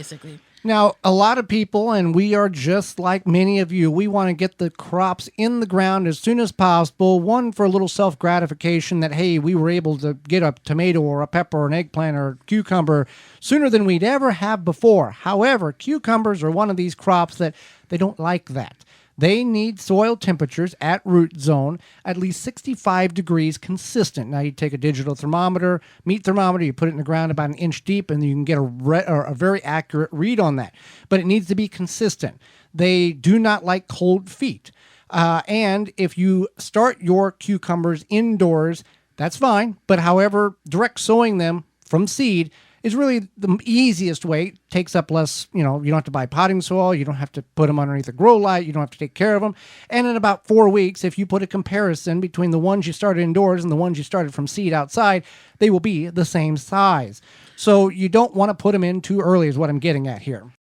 basically. Now, a lot of people, and we are just like many of you, we want to get the crops in the ground as soon as possible. One, for a little self-gratification that, hey, we were able to get a tomato or a pepper or an eggplant or a cucumber sooner than we'd ever have before. However, cucumbers are one of these crops that they don't like that. They need soil temperatures at root zone at least 65 degrees consistent. Now, you take a digital thermometer, meat thermometer, you put it in the ground about an inch deep, and you can get a very accurate read on that. But it needs to be consistent. They do not like cold feet. And if you start your cucumbers indoors, that's fine. But however, direct sowing them from seed is really the easiest way. It takes up less, you don't have to buy potting soil. You don't have to put them underneath a grow light. You don't have to take care of them. And in about 4 weeks, if you put a comparison between the ones you started indoors and the ones you started from seed outside, they will be the same size. So you don't want to put them in too early is what I'm getting at here.